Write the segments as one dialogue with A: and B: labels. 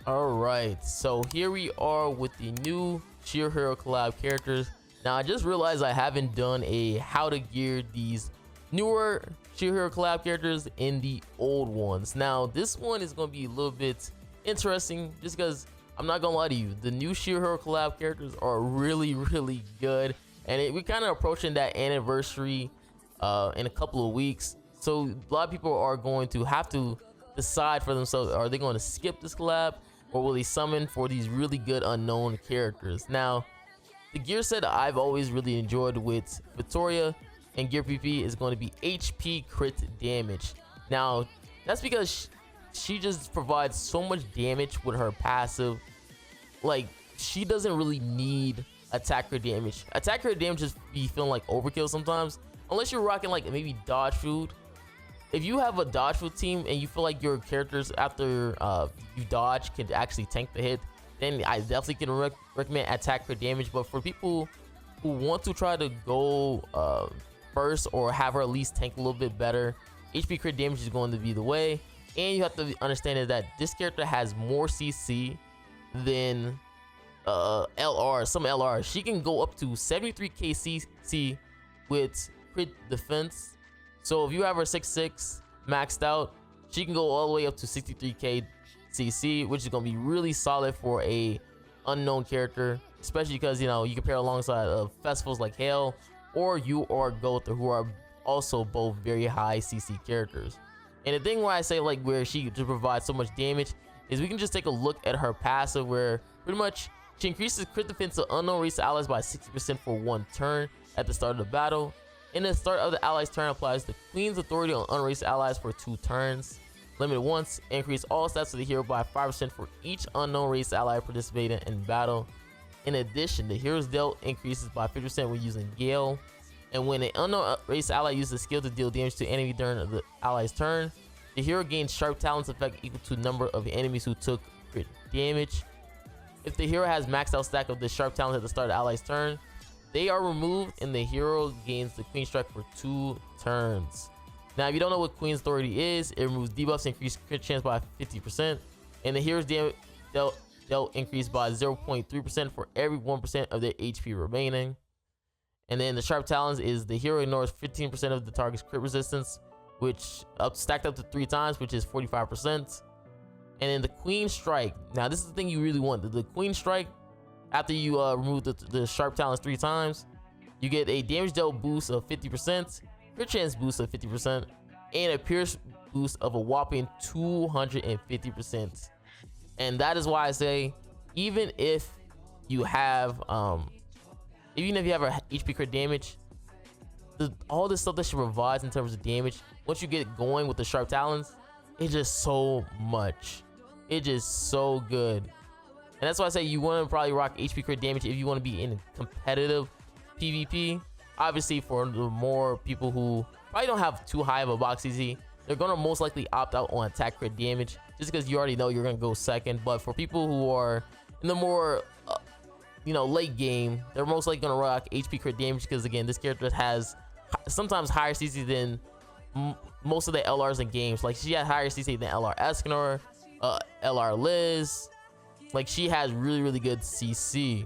A: Alright, so here we are with the new Sheer Hero collab characters. Now I just realized I haven't done a how to gear these newer Sheer Hero collab characters in the old ones. Now this one is going to be a little bit interesting just because I'm not gonna lie to you, the new Sheer Hero collab characters are really good, and we're kind of approaching that anniversary in a couple of weeks, so a lot of people are going to have to decide for themselves, are they going to skip this collab or will they summon for these really good unknown characters. Now the gear set I've always really enjoyed with Fitoria and Gear PP is going to be HP crit damage. Now that's because she just provides so much damage with her passive. Like, she doesn't really need attack crit damage. Attack crit damage just be feeling like overkill sometimes, unless you're rocking like maybe dodge food. If you have a dodge food team and you feel like your characters after you dodge can actually tank the hit, then I definitely can recommend attack crit damage. But for people who want to try to go first or have her at least tank a little bit better, HP crit damage is going to be the way. And you have to understand that this character has more CC than LR. Some LR, she can go up to 73k CC with crit defense. So if you have her 6'6" maxed out, she can go all the way up to 63k CC, which is gonna be really solid for a unknown character, especially because, you know, you compare alongside of festivals like Hale or you or Gotha, who are also both very high CC characters. And the thing why I say like where she just provides so much damage is we can just take a look at her passive, where pretty much she increases crit defense of unknown race allies by 60% for 1 turn at the start of the battle. In the start of the allies turn, applies the Queen's authority on unraced allies for 2 turns. Limited once. Increase all stats of the hero by 5% for each unknown race ally participating in battle. In addition, the hero's dealt increases by 50% when using Gale. And when an unknown race ally uses a skill to deal damage to enemy during the ally's turn, the hero gains sharp talents effect equal to the number of enemies who took crit damage. If the hero has maxed out stack of the sharp talents at the start of the ally's turn, they are removed and the hero gains the Queen Strike for 2 turns. Now if you don't know what Queen's Authority is, it removes debuffs, increase crit chance by 50%, and the hero's damage dealt increased by 0.3% for every 1% of their HP remaining. And then the Sharp Talons is the hero ignores 15% of the target's crit resistance, which stacked up to 3 times, which is 45%. And then the Queen Strike. Now this is the thing you really want. The Queen Strike, after you remove the Sharp Talons 3 times, you get a damage dealt boost of 50%, crit chance boost of 50%, and a pierce boost of a whopping 250%. And that is why I say, even if you have a HP crit damage, all this stuff that she provides in terms of damage, once you get going with the Sharp Talons, it's just so much. It's just so good. And that's why I say you want to probably rock HP crit damage if you want to be in competitive PvP. Obviously, for the more people who probably don't have too high of a box CC, they're going to most likely opt out on attack crit damage just because you already know you're going to go second. But for people who are in the more late game, they're most likely going to rock HP crit damage because, again, this character has sometimes higher CC than most of the LRs in games. Like, she has higher CC than LR Escanor, LR Liz. Like, she has really good CC.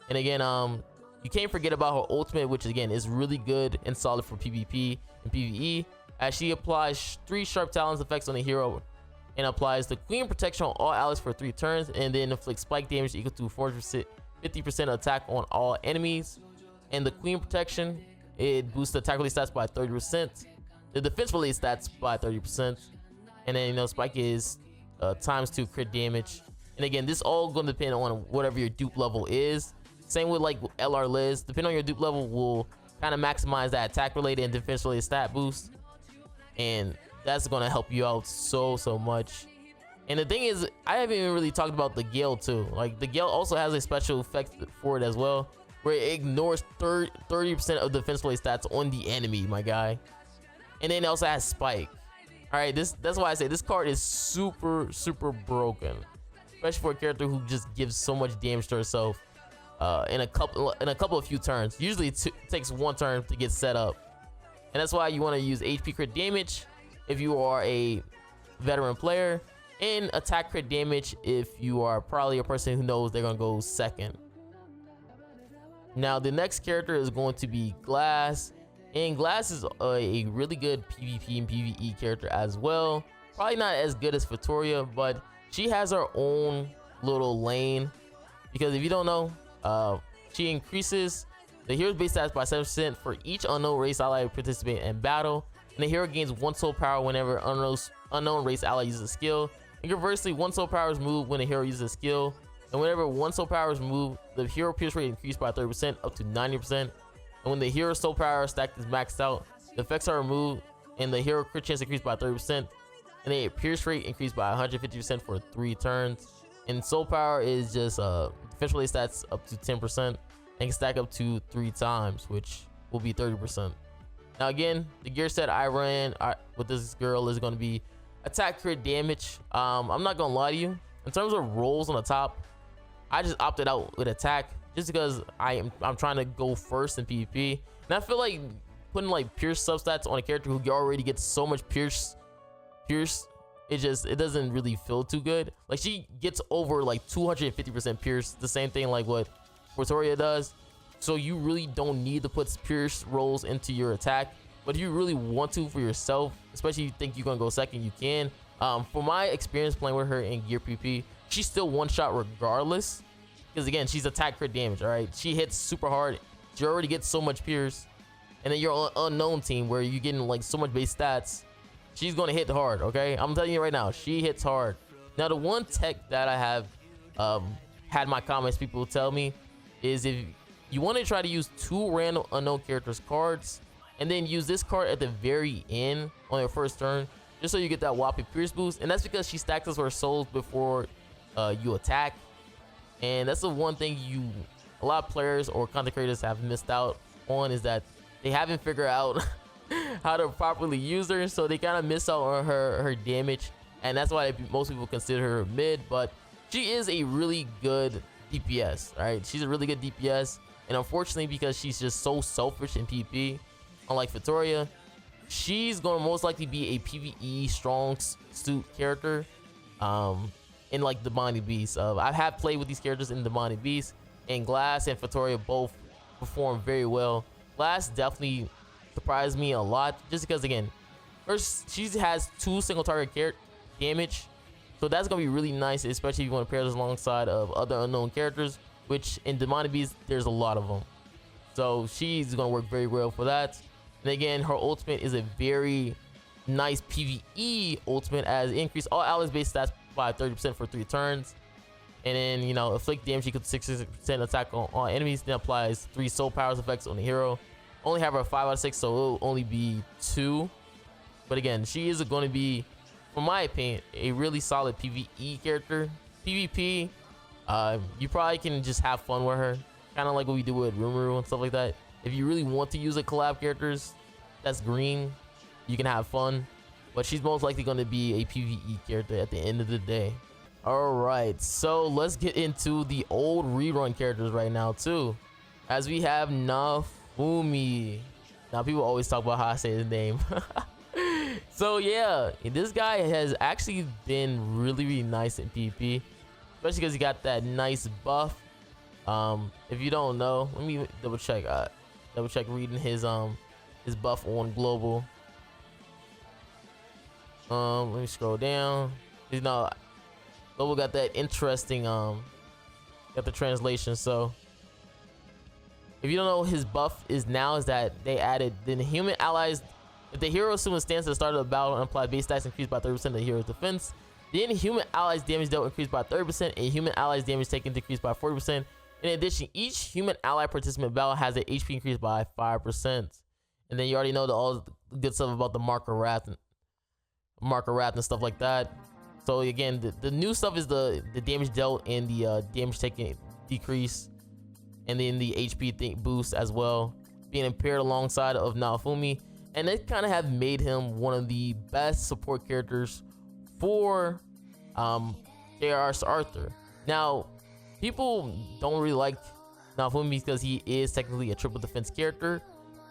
A: And again, you can't forget about her ultimate, which again is really good and solid for PvP and PvE, as she applies 3 Sharp Talons effects on the hero and applies the Queen Protection on all allies for 3 turns, and then inflicts spike damage equal to 50% attack on all enemies. And the Queen Protection, it boosts the attack related stats by 30%, the defense related stats by 30%, and then spike is ×2 crit damage. And again, this all going to depend on whatever your dupe level is. Same with like LR Liz, depending on your dupe level will kind of maximize that attack related and defense related stat boost, and that's going to help you out so much. And the thing is, I haven't even really talked about the Gale too. Like, the Gale also has a special effect for it as well, where it ignores 30% of defense related stats on the enemy, my guy. And then it also has spike. All right, that's why I say this card is super broken, especially for a character who just gives so much damage to herself in a couple of few turns. Usually it takes 1 turn to get set up, and that's why you want to use HP crit damage if you are a veteran player, and attack crit damage if you are probably a person who knows they're gonna go second. Now the next character is going to be Glass, and Glass is a really good PvP and PvE character as well. Probably not as good as Fitoria, but she has her own little lane, because if you don't know, she increases the hero's base stats by 7% for each unknown race ally participating in battle, and the hero gains 1 soul power whenever unknown race ally uses a skill. And conversely, 1 soul power is moved when a hero uses a skill, and whenever 1 soul power is moved, the hero pierce rate increased by 30% up to 90%. And when the hero soul power stack is maxed out, the effects are removed, and the hero crit chance increased by 30%, and the pierce rate increased by 150% for 3 turns. And soul power is just defense related stats up to 10% and can stack up to 3 times, which will be 30%. Now again, the gear set I ran with this girl is going to be attack crit damage. I'm not gonna lie to you, in terms of rolls on the top, I just opted out with attack just because I'm trying to go first in PvP, and I feel like putting like pierce substats on a character who already gets so much pierce, it doesn't really feel too good. Like, she gets over like 250% pierce, the same thing like what Fitoria does, so you really don't need to put pierce rolls into your attack. But if you really want to for yourself, especially if you think you're gonna go second, you can. For my experience playing with her in Gear PP, she's still one shot regardless, because again, she's attack crit damage. All right, she hits super hard. She already gets so much pierce, and then you're on unknown team where you're getting like so much base stats. She's gonna hit hard. Okay, I'm telling you right now, she hits hard. Now the one tech that I have had my comments people tell me is, if you want to try to use 2 random unknown characters cards, and then use this card at the very end on your first turn, just so you get that whopping pierce boost. And that's because she stacks us her souls before you attack, and that's the one thing a lot of players or content creators have missed out on, is that they haven't figured out how to properly use her, so they kind of miss out on her damage, and that's why most people consider her mid. But she is a really good DPS. Right, she's a really good DPS, and unfortunately, because she's just so selfish in PP, unlike Fitoria, she's going to most likely be a PvE strong suit character in like Demonic Beast. I have played with these characters in Demonic Beast, and Glass and Fitoria both perform very well. Glass definitely surprised me a lot, just because again, first, she has 2 single target damage, so that's going to be really nice, especially if you want to pair this alongside of other unknown characters, which in Demonic Beast there's a lot of them. So she's going to work very well for that. And again, her ultimate is a very nice PvE ultimate, as it increase all allies base stats by 30% for 3 turns. And then, you know, inflict damage equal to 66% attack on enemies, then applies 3 soul powers effects on the hero. Only have her 5 out of 6, so it'll only be 2. But again, she is going to be, from my opinion, a really solid PvE character. PvP, you probably can just have fun with her, kind of like what we do with Rimuru and stuff like that. If you really want to use a collab characters that's green, you can have fun, but she's most likely going to be a PvE character at the end of the day. All right, so let's get into the old rerun characters right now too, as we have Naofumi. Now people always talk about how I say his name. So yeah, this guy has actually been really nice in PvP, especially because he got that nice buff. If you don't know, let me double check reading his buff on global. Let me scroll down. You know, global got that interesting got the translation. So if you don't know, his buff is that they added the human allies, if the hero assumes a stance at the start of the battle and apply base stats increased by 30% of the hero's defense, then human allies damage dealt increased by 30% and human allies damage taken decreased by 40%. In addition, each human ally participant battle has an HP increase by 5%. And then you already know all the good stuff about the marker wrath and stuff like that. So again, the new stuff is the damage dealt and the damage taken decrease, and then the HP boost as well, being paired alongside of Naofumi. And they kind of have made him one of the best support characters for J.R.R. Arthur. Now, people don't really like Naofumi because he is technically a triple defense character,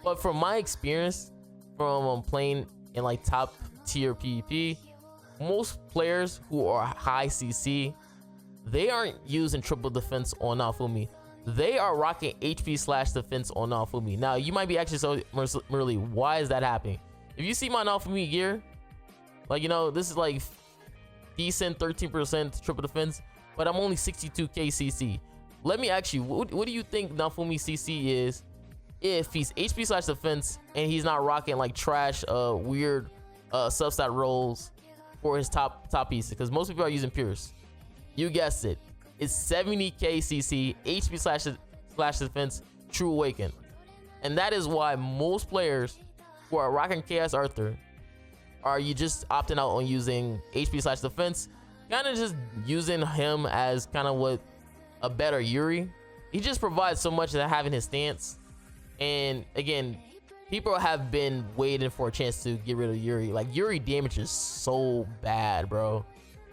A: but from my experience from playing in like top tier PvP, most players who are high CC, they aren't using triple defense on Naofumi. They are rocking HP slash defense on Naofumi. Now you might be actually so Marilli, why is that happening? If you see my Naofumi gear, like, you know, this is like decent 13% triple defense, but I'm only 62k CC. Let me ask you, what do you think Naofumi CC is if he's HP slash defense and he's not rocking like trash weird substat rolls for his top pieces? Because most people are using Pierce. You guessed it, it's 70k CC, HP slash defense, True Awaken. And that is why most players who are rocking Chaos Arthur are you just opting out on using HP slash defense, kind of just using him as kind of what a better Yuri. He just provides so much to having his stance. And again, people have been waiting for a chance to get rid of Yuri. Like, Yuri damage is so bad, bro.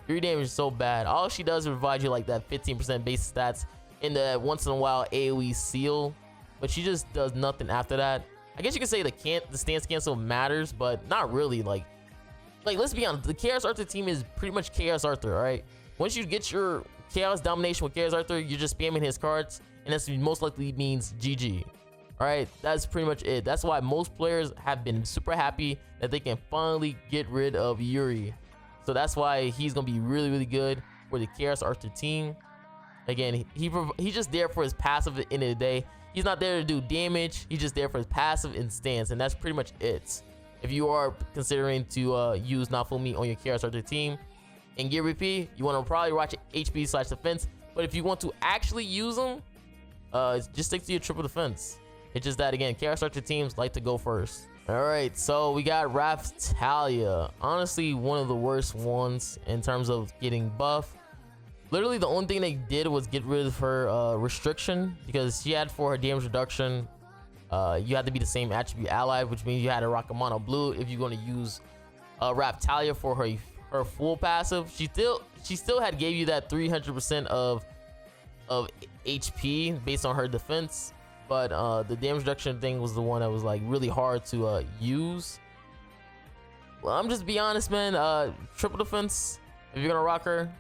A: Yuri damage is so bad. All she does is provide you like that 15% base stats in the once in a while AoE seal, but she just does nothing after that. I guess you could say the stance cancel matters, but not really. Like let's be honest, the Chaos Arthur team is pretty much Chaos Arthur, all right? Once you get your Chaos domination with Chaos Arthur, you're just spamming his cards, and that's most likely means GG. All right, that's pretty much it. That's why most players have been super happy that they can finally get rid of Yuri. So that's why he's gonna be really, really good for the Chaos Arthur team. Again, he's just there for his passive at the end of the day. He's not there to do damage. He's just there for his passive and stance, and that's pretty much it. If you are considering to use Naofumi on your Chaos Arthur team in Gear VP, you want to probably watch HP slash defense. But if you want to actually use them, just stick to your triple defense. It's just that, again, Chaos Archer teams like to go first. All right, so we got Raphtalia. Honestly, one of the worst ones in terms of getting buff. Literally, the only thing they did was get rid of her restriction, because she had, for her damage reduction, you had to be the same attribute ally, which means you had to rock a mono blue if you're going to use Raphtalia for her full passive. She still had gave you that 300% of HP based on her defense. But the damage reduction thing was the one that was like really hard to use. Well, I'm just be honest, man. Triple defense, if you're gonna rock her,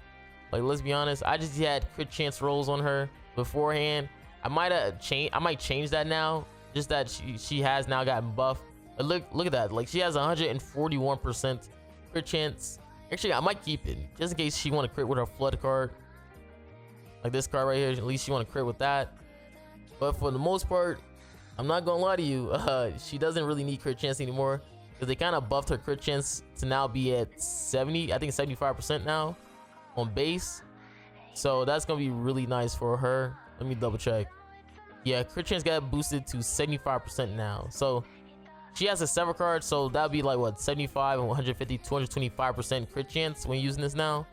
A: like, let's be honest, I just had crit chance rolls on her beforehand. I might change that now, just that she has now gotten buffed. But look at that, like, she has 141% crit chance. Actually, I might keep it just in case she want to crit with her flood card, like this card right here. At least she want to crit with that. But for the most part, I'm not gonna lie to you, she doesn't really need crit chance anymore, because they kind of buffed her crit chance to now be at 70, I think 75% now on base. So that's gonna be really nice for her. Let me double check. Yeah, crit chance got boosted to 75% now. So she has a sever card, so that'd be like what, 75 and 150, 225% crit chance when using this now.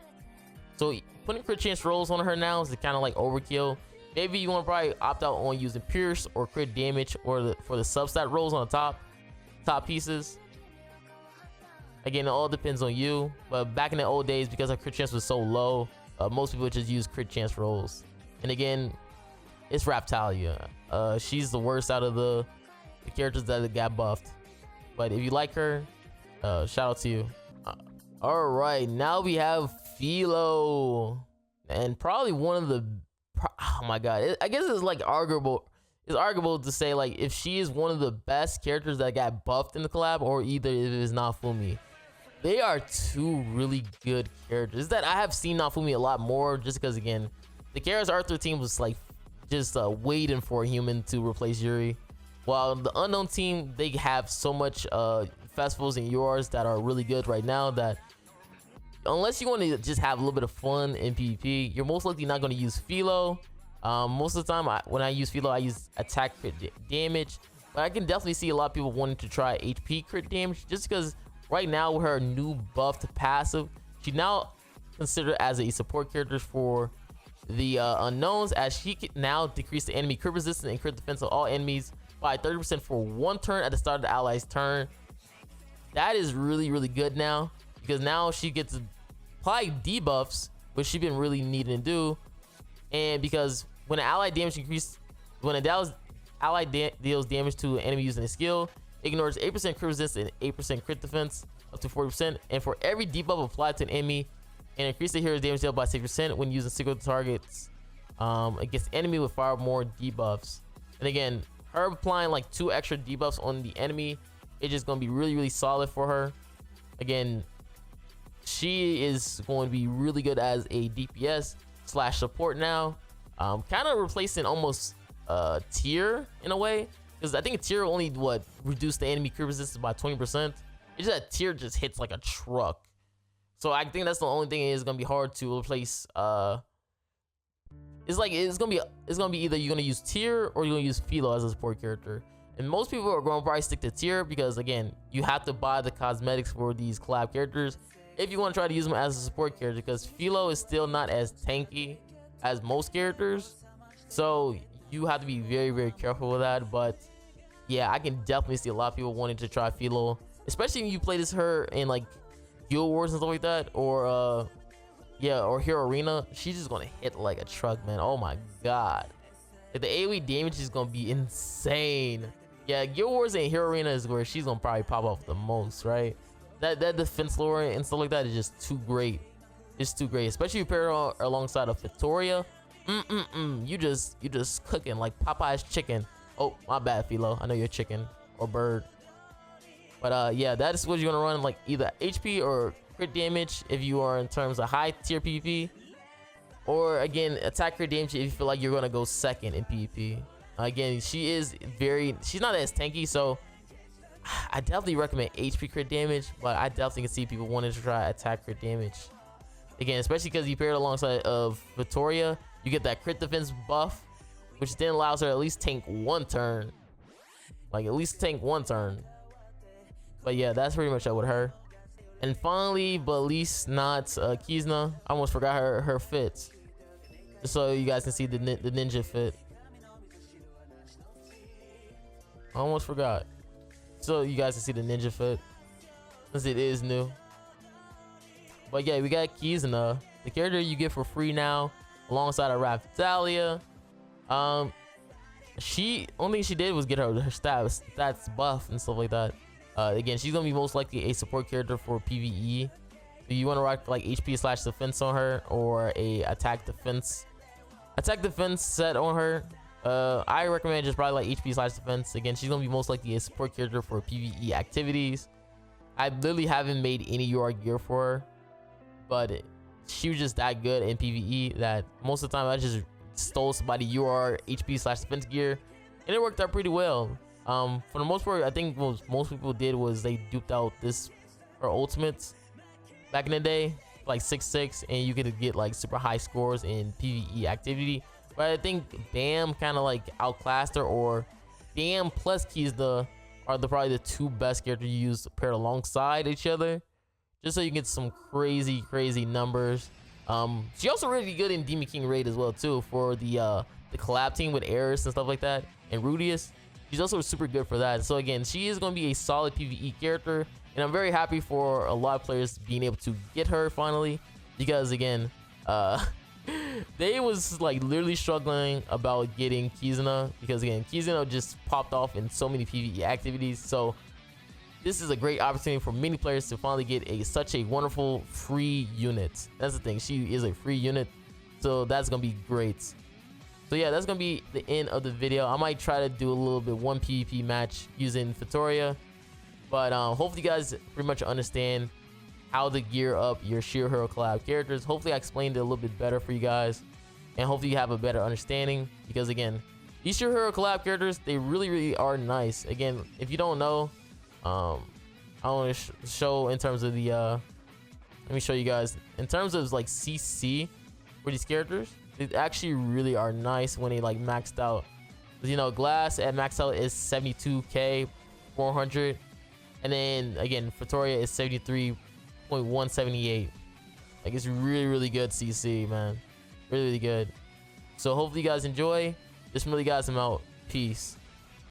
A: So putting crit chance rolls on her now is kind of like overkill. Maybe you want to probably opt out on using Pierce or crit damage, or for the substat rolls on the top pieces. Again, it all depends on you. But back in the old days, because her crit chance was so low, most people just use crit chance rolls. And again, it's Raphtalia. She's the worst out of the characters that got buffed. But if you like her, shout out to you. All right, now we have Filo, and probably one of the, oh my god, I guess it's like arguable. It's arguable to say like if she is one of the best characters that got buffed in the collab, or either if it's Naofumi. They are two really good characters. It's that I have seen Naofumi a lot more, just because, again, the Chaos Arthur team was like just waiting for a human to replace Yuri, while the Unknown team, they have so much festivals and URs that are really good right now that unless you want to just have a little bit of fun in PvP, you're most likely not going to use Filo. Most of the time, when I use Filo, I use attack crit damage, but I can definitely see a lot of people wanting to try HP crit damage, just because right now with her new buffed passive, she now considered as a support character for the Unknowns, as she can now decrease the enemy crit resistance and crit defense of all enemies by 30% for one turn at the start of the ally's turn. That is really, really good now, because now she gets to apply debuffs, which she's been really needing to do. And because when an ally damage increase, when a ally deals damage to an enemy using a skill, ignores 8% crit resistance and 8% crit defense. up to 40%. And for every debuff applied to an enemy, and increase the hero's damage dealt by 6% when using single targets against enemy with 5 more debuffs. And again, her applying like 2 extra debuffs on the enemy, it's just gonna be really solid for her. Again, she is going to be really good as a DPS slash support now, kind of replacing almost tier in a way, because I think a tier only reduced the enemy crit resistance by 20%. It's just that tier just hits like a truck. So I think that's the only thing is gonna be hard to replace. It's gonna be either you're gonna use tier or you're gonna use Filo as a support character. And most people are gonna probably stick to tier because again, you have to buy the cosmetics for these collab characters if you want to try to use them as a support character, because Filo is still not as tanky as most characters. So you have to be very careful with that. But yeah, I can definitely see a lot of people wanting to try Filo, especially when you play this her in like Guild Wars and stuff like that, or Hero Arena. She's just gonna hit like a truck, man. Oh my god, like, the AoE damage is gonna be insane. Yeah, Guild Wars and Hero Arena is where she's gonna probably pop off the most, right? That defense lore and stuff like that is just too great. It's too great, especially if you pair her alongside of Fitoria. You just cooking like Popeye's chicken. Oh, my bad, Filo. I know you're chicken or bird. But yeah, that is what you're gonna run, like either HP or crit damage if you are in terms of high tier PvP, or again attack crit damage if you feel like you're gonna go second in PvP. Again, she's not as tanky, so I definitely recommend HP crit damage, but I definitely can see people wanting to try attack crit damage. Again, especially because you pair it alongside of Fitoria, you get that crit defense buff, which then allows her to at least tank 1 turn. Like at least tank 1 turn. But yeah, that's pretty much it with her. And finally, but least not Kizuna. I almost forgot her fits. Just so you guys can see the ninja fit. I almost forgot. So you guys can see the ninja fit, since it is new. But yeah, we got Kizuna, the character you get for free now, alongside of Raphtalia. Only thing she did was get her stats buff and stuff like that. Again, she's gonna be most likely a support character for PvE. So you want to rock like HP slash defense on her, or a attack defense set on her. I recommend just probably like HP slash defense. Again, she's gonna be most likely a support character for PvE activities. I literally haven't made any UR gear for her, but she was just that good in PvE that most of the time I just stole somebody UR HP slash defense gear, and it worked out pretty well. For the most part, I think what most people did was they duped out her ultimates back in the day, like 6-6, and you could get like super high scores in PvE activity. But I think Bam kind of like outclassed her, or Bam plus Kizuna are probably the 2 best characters you use paired alongside each other, just so you get some crazy numbers. She also really good in Demon King raid as well too, for the collab team with Eris and stuff like that, and Rudius. She's also super good for that. So again, she is going to be a solid PvE character, and I'm very happy for a lot of players being able to get her finally, because again, they was like literally struggling about getting Kizuna, because again, Kizuna just popped off in so many PvE activities. So this is a great opportunity for many players to finally get such a wonderful free unit. That's the thing, she is a free unit, so that's gonna be great. So yeah, that's gonna be the end of the video. I might try to do a little bit 1 PvP match using Fitoria, but hopefully you guys pretty much understand how to gear up your Sheer Hero collab characters. Hopefully I explained it a little bit better for you guys, and hopefully you have a better understanding, because again, these Sheer Hero collab characters, they really are nice. Again, if you don't know, I want to show in terms of the let me show you guys in terms of like CC for these characters. They actually really are nice when they like maxed out. You know, Glass at max out is 72k 400, and then again Fitoria is 73.178. Like, it's really good CC, man, really good. So hopefully you guys enjoy. Just really guys, I'm out. Peace.